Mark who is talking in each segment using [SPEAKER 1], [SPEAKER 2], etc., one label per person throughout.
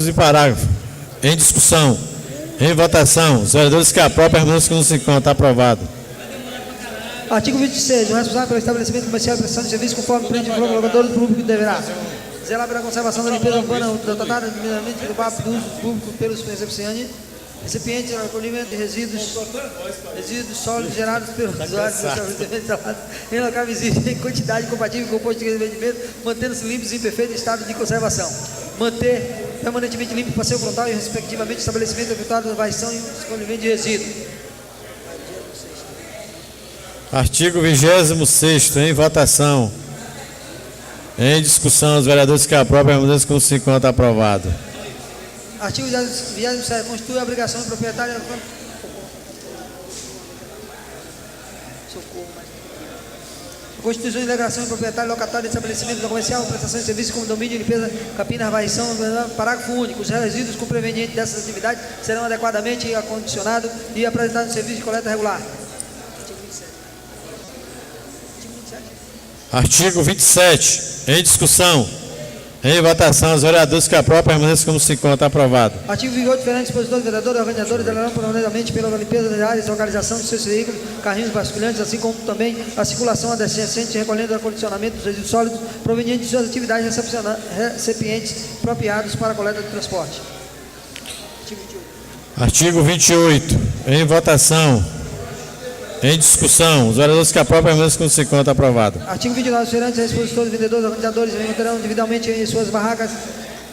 [SPEAKER 1] E parágrafo. Em discussão. Em votação. Os vereadores que aprovam permaneçam como se encontra. Aprovado.
[SPEAKER 2] Artigo 26. O responsável pelo estabelecimento comercial e prestação de serviço conforme previsto pelo colaborador público deverá zelar pela conservação da limpeza urbana tratada administrativamente do papo do uso público pelos recipientes de recolhimento de resíduos sólidos gerados pelos usuários em local visível em quantidade compatível com o posto de rendimento, mantendo-se limpos e em perfeito estado de conservação. Manter permanentemente limpo o passeio frontal e, respectivamente, estabelecimento efetuado da varrição e escolhimento de resíduos.
[SPEAKER 1] Artigo 26º, em votação. Em discussão, os vereadores que aprovam permaneçam como se encontra. Aprovado.
[SPEAKER 2] Artigo 27. Constitui a obrigação do proprietário. Constituição de delegação do proprietário locatário de estabelecimento comercial, prestação de serviços como domínio, limpeza, capina, varrição. Parágrafo único. Os resíduos com provenientes dessas atividades serão adequadamente acondicionados e apresentados no serviço de coleta regular.
[SPEAKER 1] Artigo 27. Em discussão. Em votação, os vereadores que aprovam permaneçam como se encontra. Aprovado.
[SPEAKER 2] Artigo 28. Diferentes dispositores, vereadores e organizadores deverão permanentemente pela limpeza das áreas de localização de seus veículos, carrinhos vasculhantes, assim como também a circulação adjacente, recolhendo o acondicionamento dos resíduos sólidos provenientes de suas atividades recipientes apropriados para a coleta de transporte.
[SPEAKER 1] Artigo 28. Em votação. Em discussão, os vereadores que aprovam permaneçam como se encontra. Aprovado.
[SPEAKER 2] Artigo 29. Os feirantes, expositores, vendedores, organizadores manterão individualmente em suas barracas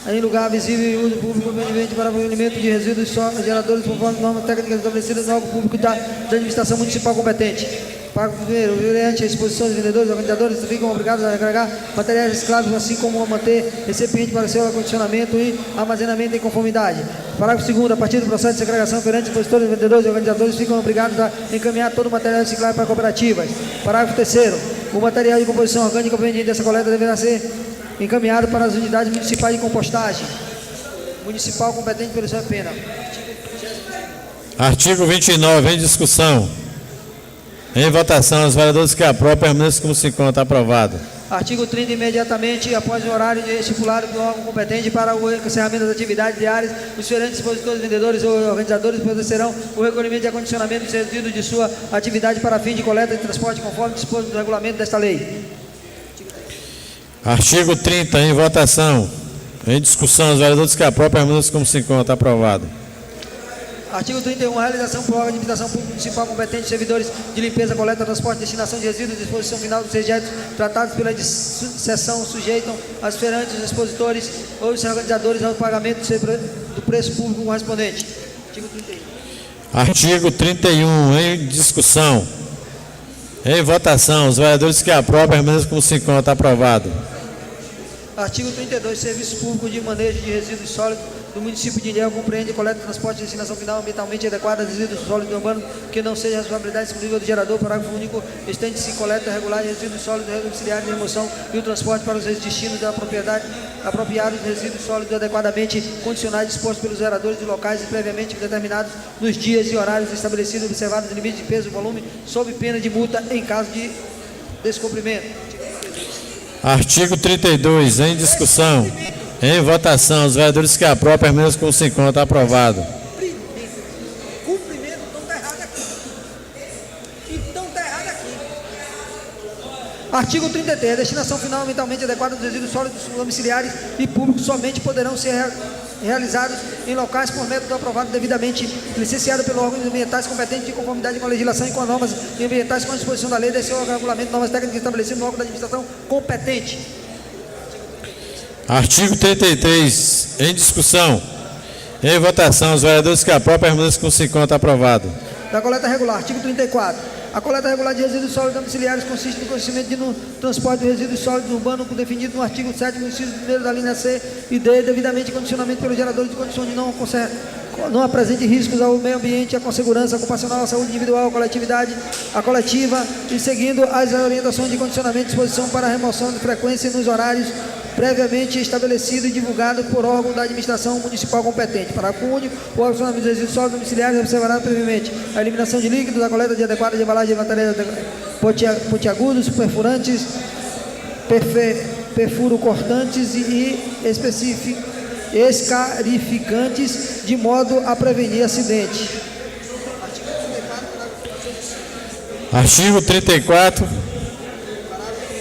[SPEAKER 2] em lugar visível e uso público conveniente para o alimento de resíduos geradores conforme normas técnicas estabelecidas no órgão público da administração municipal competente. Parágrafo 1º. Os feirantes, exposições, vendedores, organizadores ficam obrigados a agregar materiais recicláveis, assim como a manter recipiente para seu acondicionamento e armazenamento em conformidade. Parágrafo 2º. A partir do processo de segregação, feirantes, expositores, vendedores e organizadores ficam obrigados a encaminhar todo o material reciclável para cooperativas. Parágrafo 3º. O material de composição orgânica proveniente dessa coleta deverá ser encaminhado para as unidades municipais de compostagem municipal competente pelo seu pena.
[SPEAKER 1] Artigo 29. Em discussão. Em votação, os vereadores que aprovam permaneçam como se encontra. Aprovado.
[SPEAKER 2] Artigo 30. Imediatamente após o horário estipulado do órgão competente para o encerramento das atividades diárias, os feirantes, expositores, vendedores ou organizadores poderão o recolhimento e acondicionamento dos resíduos de sua atividade para fim de coleta e transporte conforme disposto no regulamento desta lei.
[SPEAKER 1] Artigo 30. Em votação. Em discussão, os vereadores que aprovam permaneçam como se encontra. Aprovado.
[SPEAKER 2] Artigo 31. A realização por órgão de administração pública municipal competente, servidores de limpeza, coleta, transporte, destinação de resíduos e disposição final dos rejeitos tratados pela seção sujeitam as feirantes, os expositores ou os organizadores ao pagamento do preço público correspondente. Artigo 31.
[SPEAKER 1] Artigo 31. Em discussão. Em votação, os vereadores que aprovam permaneçam como se encontra. Aprovado.
[SPEAKER 2] Artigo 32. Serviço público de manejo de resíduos sólidos do município de Ilhéus compreende coleta, transporte e destinação final ambientalmente adequada de resíduos sólidos urbanos que não seja responsabilidade exclusiva do gerador. Parágrafo único. Estende-se coleta regular de resíduos sólidos domiciliares de remoção e o transporte para os destinos da propriedade apropriados de resíduos sólidos adequadamente condicionados dispostos pelos geradores de locais e previamente determinados nos dias e horários estabelecidos, observados limites de peso e volume, sob pena de multa em caso de descumprimento.
[SPEAKER 1] Artigo 32. Em discussão. Em votação, os vereadores que aprovam permaneçam como se encontra. Aprovado.
[SPEAKER 2] Cumprimento, então está errado aqui. Então está errado aqui. Artigo 33. A destinação final ambientalmente adequada dos resíduos sólidos domiciliares e públicos somente poderão ser realizados em locais por método aprovado devidamente licenciado pelo órgão ambientais competente de conformidade com a legislação e com as normas ambientais com a disposição da lei desse regulamento, normas técnicas estabelecidas no órgão da administração competente.
[SPEAKER 1] Artigo 33. Em discussão. Em votação, os vereadores que aprovam permaneçam como se encontra. Aprovado.
[SPEAKER 2] Da coleta regular. Artigo 34. A coleta regular de resíduos sólidos domiciliares consiste no conhecimento no transporte de resíduos sólidos urbanos definido no artigo 7º, inciso 1º da linha C e D, devidamente condicionamento pelos geradores de condições de não apresente riscos ao meio ambiente, à segurança ocupacional, à saúde individual, à coletividade, à coletiva e seguindo as orientações de condicionamento e disposição para a remoção de frequência nos horários previamente estabelecido e divulgado por órgão da administração municipal competente. Parágrafo único. O acionamento de resíduos sólidos domiciliares observará previamente a eliminação de líquidos, a coleta de adequada de embalagem de materiais pontiagudos, perfurantes, perfuro cortantes e escarificantes, de modo a prevenir acidente.
[SPEAKER 1] Artigo 34,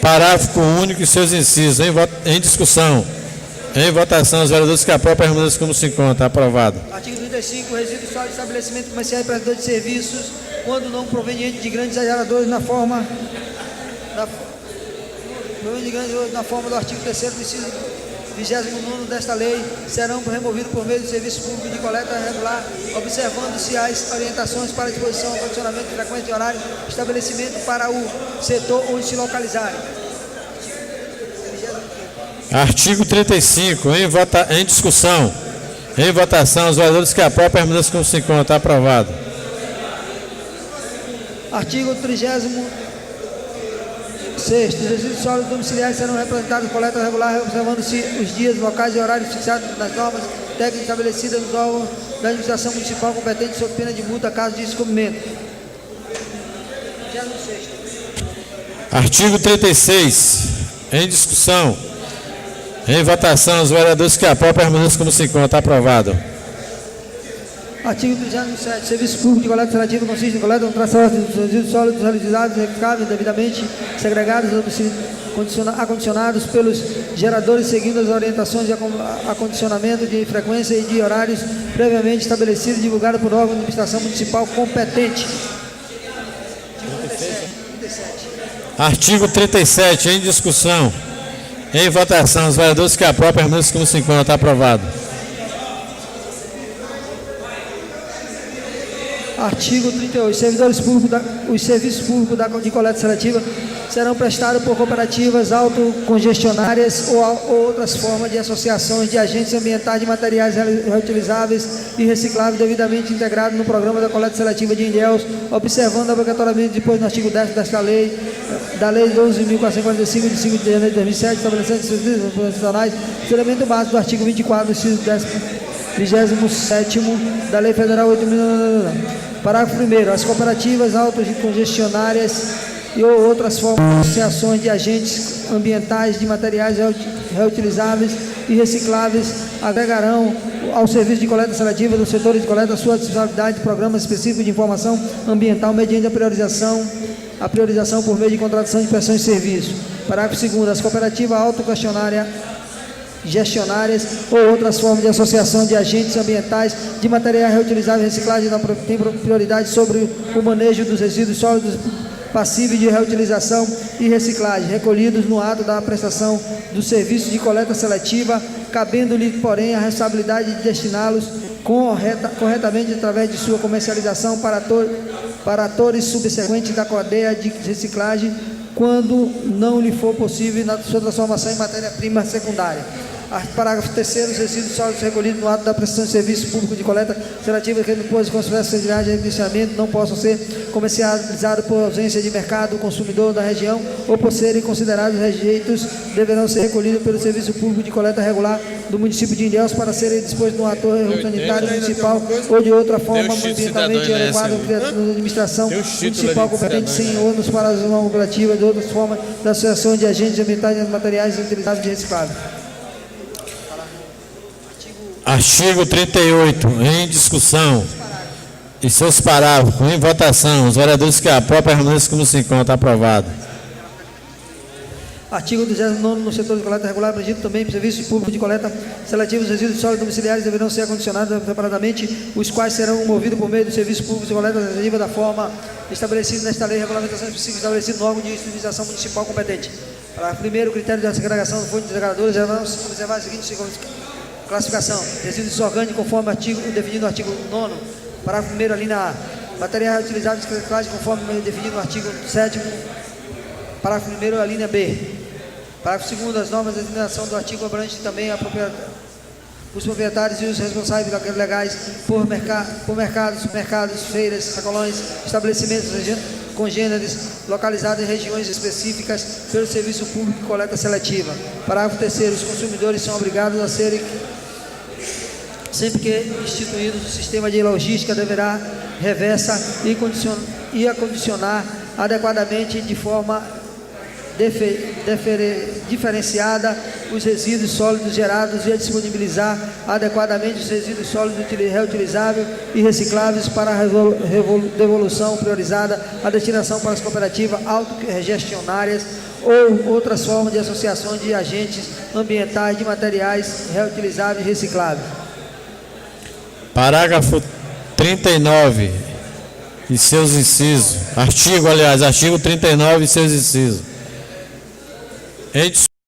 [SPEAKER 1] parágrafo único e seus incisos. Em discussão. Em votação, os vereadores que aprovam permaneçam como se encontra. Aprovado.
[SPEAKER 2] Artigo 35. Resíduos sólidos de estabelecimento comercial e prestador de serviços, quando não proveniente de grandes geradores, na forma do artigo 3º, inciso 29 desta lei, serão removidos por meio do serviço público de coleta regular, observando-se as orientações para a disposição, condicionamento de frequência de horário, estabelecimento para o setor onde se localizarem.
[SPEAKER 1] Artigo 35, em discussão. Em votação, os vereadores que aprovam permaneçam como se encontra. Aprovado.
[SPEAKER 2] Artigo 36º. Os resíduos sólidos domiciliares serão representados por coleta regular, observando-se os dias, locais e horários fixados nas normas técnicas estabelecidas nos órgãos da administração municipal competente, sob pena de multa, caso de descumprimento. Artigo
[SPEAKER 1] 36, em discussão. Em votação, os vereadores que aprovam permaneçam como se encontra. Aprovado.
[SPEAKER 2] Artigo 37. Serviço público de coleta seletiva consiste em coleta e tração dos resíduos sólidos realizados e recicláveis devidamente segregados acondicionados pelos geradores, seguindo as orientações de acondicionamento de frequência e de horários previamente estabelecidos e divulgados por órgão de administração municipal competente.
[SPEAKER 1] Artigo 37, em discussão. Em votação, os vereadores que aprovam permaneçam como se encontra. Aprovado.
[SPEAKER 2] Artigo 38. Os serviços públicos de coleta seletiva serão prestados por cooperativas autocongestionárias ou outras formas de associações de agentes ambientais de materiais reutilizáveis e recicláveis devidamente integrados no programa da coleta seletiva de Ilhéus, observando obrigatoriamente depois no artigo 10 desta lei, da Lei 12.445, de 5 de janeiro de 2007, estabelecendo serviços profissionais, elemento básico do artigo 24, inciso 27º da Lei Federal 8.000. Parágrafo 1º. As cooperativas autocongestionárias e ou outras formas de associações de agentes ambientais de materiais reutilizáveis e recicláveis agregarão ao serviço de coleta seletiva do setor de coleta sua responsabilidade de programas específicos de informação ambiental mediante a priorização por meio de contratação de prestação de serviço. Parágrafo 2º. As cooperativas autogestionárias ou outras formas de associação de agentes ambientais de materiais reutilizáveis e recicláveis têm prioridade sobre o manejo dos resíduos sólidos passíveis de reutilização e reciclagem, recolhidos no ato da prestação do serviço de coleta seletiva, cabendo-lhe, porém, a responsabilidade de destiná-los corretamente através de sua comercialização para atores subsequentes da cadeia de reciclagem, quando não lhe for possível na sua transformação em matéria-prima secundária. Parágrafo 3º. Os resíduos sólidos recolhidos no ato da prestação de serviço público de coleta seletiva que depois de consideração de reiniciamento não possam ser comercializados por ausência de mercado consumidor da região ou por serem considerados rejeitos, deverão ser recolhidos pelo serviço público de coleta regular do município de Ilhéus para serem dispostos no ator sanitário municipal ou de outra forma ambientalmente adequada pela administração municipal competente, sem ônus para as regulativas de outras formas da associação de agentes ambientais e materiais utilizados de reciclagem.
[SPEAKER 1] Artigo 38, em discussão e seus parágrafos, em votação, os vereadores que aprovam permaneçam como se encontra. Aprovado.
[SPEAKER 2] Artigo 29, no setor de coleta regular, abrangido também por serviços públicos de coleta seletiva, os resíduos sólidos domiciliares deverão ser acondicionados separadamente, os quais serão movidos por meio do serviço público de coleta seletiva da forma estabelecida nesta lei, regulamentação específica estabelecida no órgão de administração municipal competente. Parágrafo 1º, o critério de segregação do fundo de degragadores deverão observar a seguinte classificação: resíduos orgânicos conforme definido no artigo 9º, parágrafo 1º, a linha A. Materiais reutilizáveis de reciclagem conforme definido no artigo 7º, parágrafo 1º, a linha B. Parágrafo 2º, as normas de designação do artigo abrangem também os proprietários e os responsáveis legais por mercados, feiras, sacolões, estabelecimentos congêneres localizados em regiões específicas pelo serviço público de coleta seletiva. Parágrafo 3º, os consumidores são obrigados a serem, sempre que instituídos, o sistema de logística deverá reversa e acondicionar adequadamente de forma diferenciada os resíduos sólidos gerados e a disponibilizar adequadamente os resíduos sólidos reutilizáveis e recicláveis para a devolução priorizada, a destinação para as cooperativas autogestionárias ou outras formas de associação de agentes ambientais de materiais reutilizáveis e recicláveis.
[SPEAKER 1] Parágrafo 39 e seus incisos. Artigo 39 e seus incisos. Em